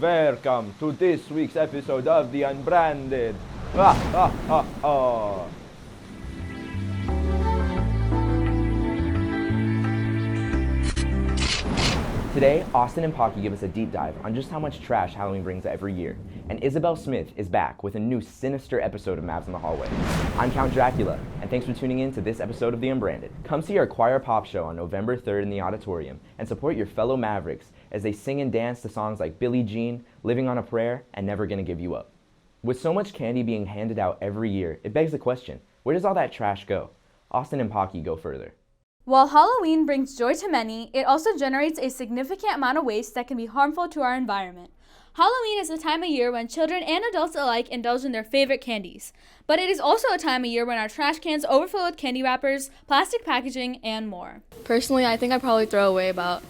welcome to this week's episode of the Unbranded. Ah, ah, ah, ah. Today, Austin and Pocky give us a deep dive on just how much trash Halloween brings every year. And Isabel Smith is back with a new sinister episode of Mavs in the Hallway. I'm Count Dracula, and thanks for tuning in to this episode of The Unbranded. Come see our choir pop show on November 3rd in the auditorium and support your fellow Mavericks as they sing and dance to songs like Billie Jean, Living on a Prayer, and Never Gonna Give You Up. With so much candy being handed out every year, it begs the question, where does all that trash go? Austin and Pocky go further. While Halloween brings joy to many, it also generates a significant amount of waste that can be harmful to our environment. Halloween is the time of year when children and adults alike indulge in their favorite candies. But it is also a time of year when our trash cans overflow with candy wrappers, plastic packaging, and more. Personally, I think I probably throw away about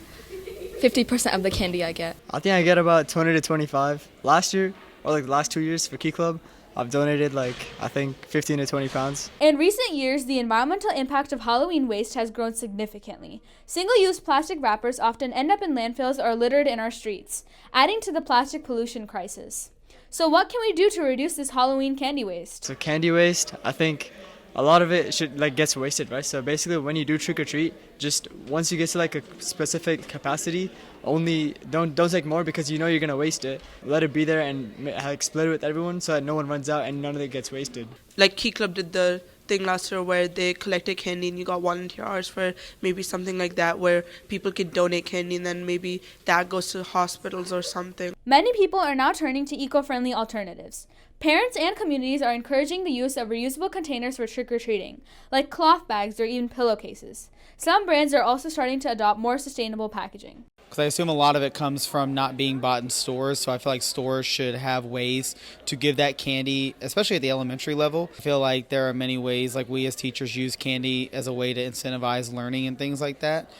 50% of the candy I get. I think I get about 20 to 25. Last year, or like the last 2 years for Key Club, I've donated I think 15 to 20 pounds. In recent years, the environmental impact of Halloween waste has grown significantly. Single-use plastic wrappers often end up in landfills or littered in our streets, adding to the plastic pollution crisis. So what can we do to reduce this Halloween candy waste? So candy waste, I think a lot of it gets wasted, right? So basically when you do trick or treat, just once you get to a specific capacity, only don't take more because you know you're gonna waste it. Let it be there and split it with everyone so that no one runs out and none of it gets wasted. Like Key Club did the thing last year where they collected candy and you got volunteer hours for maybe something like that where people could donate candy and then maybe that goes to hospitals or something. Many people are now turning to eco-friendly alternatives. Parents and communities are encouraging the use of reusable containers for trick-or-treating, like cloth bags or even pillowcases. Some brands are also starting to adopt more sustainable packaging. Because I assume a lot of it comes from not being bought in stores, so I feel like stores should have ways to give that candy, especially at the elementary level. I feel like there are many ways, like we as teachers use candy as a way to incentivize learning and things like that.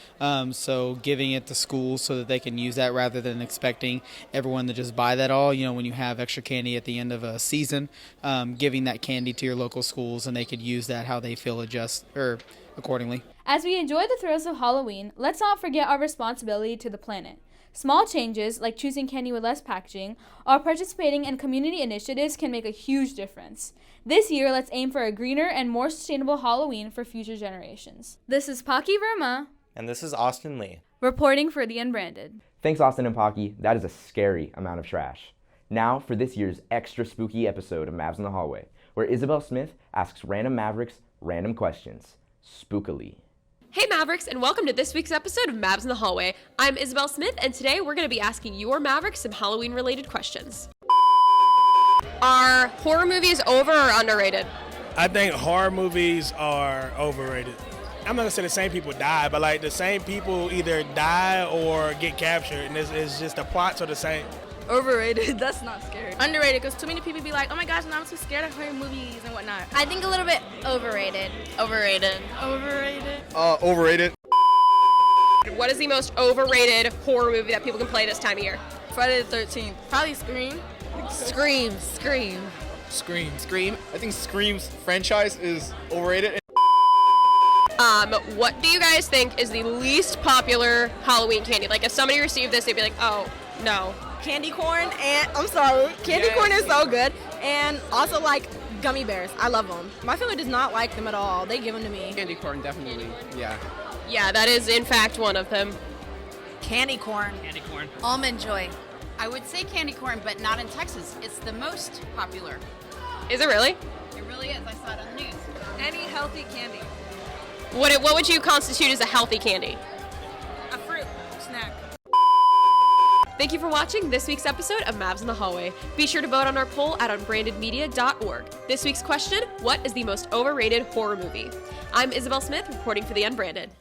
So giving it to schools so that they can use that rather than expecting everyone to just buy that all. You know, when you have extra candy at the end of a season, giving that candy to your local schools and they could use that how they feel accordingly. As we enjoy the thrills of Halloween, let's not forget our responsibility to the planet. Small changes, like choosing candy with less packaging, or participating in community initiatives can make a huge difference. This year, let's aim for a greener and more sustainable Halloween for future generations. This is Pocky Verma. And this is Austin Lee. Reporting for The Unbranded. Thanks, Austin and Pocky. That is a scary amount of trash. Now for this year's extra spooky episode of Mavs in the Hallway, where Isabel Smith asks random Mavericks random questions, spookily. Hey Mavericks, and welcome to this week's episode of Mavs in the Hallway. I'm Isabel Smith, and today we're going to be asking your Mavericks some Halloween-related questions. Are horror movies over or underrated? I think horror movies are overrated. I'm not going to say the same people die, but the same people either die or get captured, and it's just the plots are the same. Overrated, that's not scary. Underrated, because too many people be like, oh my gosh, now I'm too scared of horror movies and whatnot. I think a little bit overrated. Overrated. Overrated. What is the most overrated horror movie that people can play this time of year? Friday the 13th. Probably Scream. Scream. I think Scream's franchise is overrated. What do you guys think is the least popular Halloween candy? Like, if somebody received this, they'd be like, oh, no. Candy corn, and I'm sorry, candy corn is so good. And also gummy bears. I love them. My family does not like them at all. They give them to me. Candy corn, definitely. Yeah. Yeah, that is in fact one of them. Candy corn. Almond Joy. I would say candy corn, but not in Texas. It's the most popular. Is it really? It really is. I saw it on the news. Any healthy candy. What would you constitute as a healthy candy? A fruit snack. Thank you for watching this week's episode of Mavs in the Hallway. Be sure to vote on our poll at unbrandedmedia.org. This week's question, what is the most overrated horror movie? I'm Isabel Smith, reporting for The Unbranded.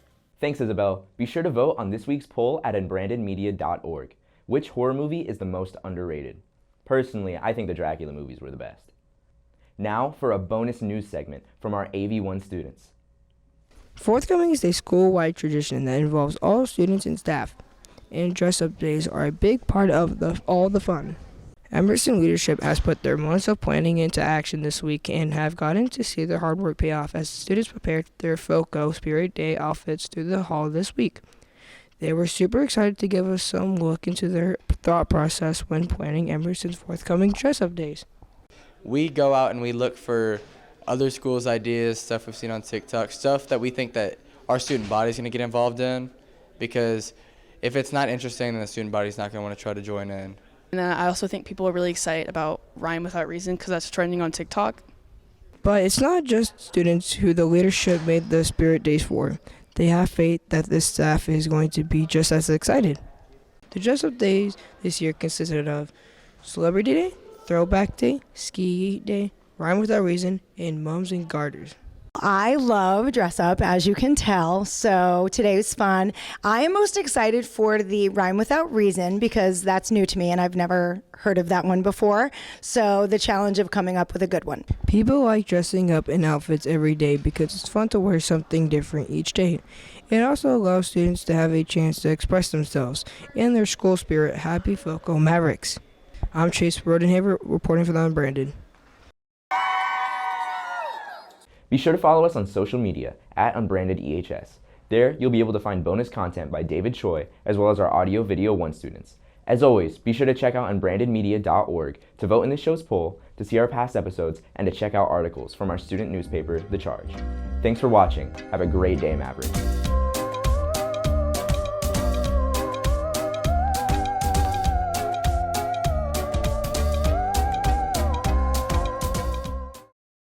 Thanks, Isabel. Be sure to vote on this week's poll at unbrandedmedia.org. Which horror movie is the most underrated? Personally, I think the Dracula movies were the best. Now for a bonus news segment from our AV1 students. Forthcoming is a school-wide tradition that involves all students and staff, and dress-up days are a big part of all the fun. Emerson leadership has put their months of planning into action this week and have gotten to see their hard work pay off as students prepared their FOCO Spirit Day outfits through the hall this week. They were super excited to give us some look into their thought process when planning Emerson's forthcoming dress-up days. We go out and we look for other schools' ideas, stuff we've seen on TikTok, stuff that we think that our student body is going to get involved in, because if it's not interesting, then the student body is not going to want to try to join in. And I also think people are really excited about Rhyme Without Reason because that's trending on TikTok. But it's not just students who the leadership made the Spirit Days for. They have faith that the staff is going to be just as excited. The dress-up days this year consisted of Celebrity Day, Throwback Day, Ski Day, Rhyme Without Reason, and Mums and Garters. I love dress up, as you can tell, so today was fun. I am most excited for the Rhyme Without Reason because that's new to me and I've never heard of that one before, so the challenge of coming up with a good one. People like dressing up in outfits every day because it's fun to wear something different each day. It also allows students to have a chance to express themselves and their school spirit. Happy Foco Mavericks. I'm Chase Rodenhaver reporting for the Unbranded. Be sure to follow us on social media at Unbranded EHS. There, you'll be able to find bonus content by David Choi, as well as our Audio Video 1 students. As always, be sure to check out unbrandedmedia.org to vote in this show's poll, to see our past episodes, and to check out articles from our student newspaper, The Charge. Thanks for watching. Have a great day, Mavericks.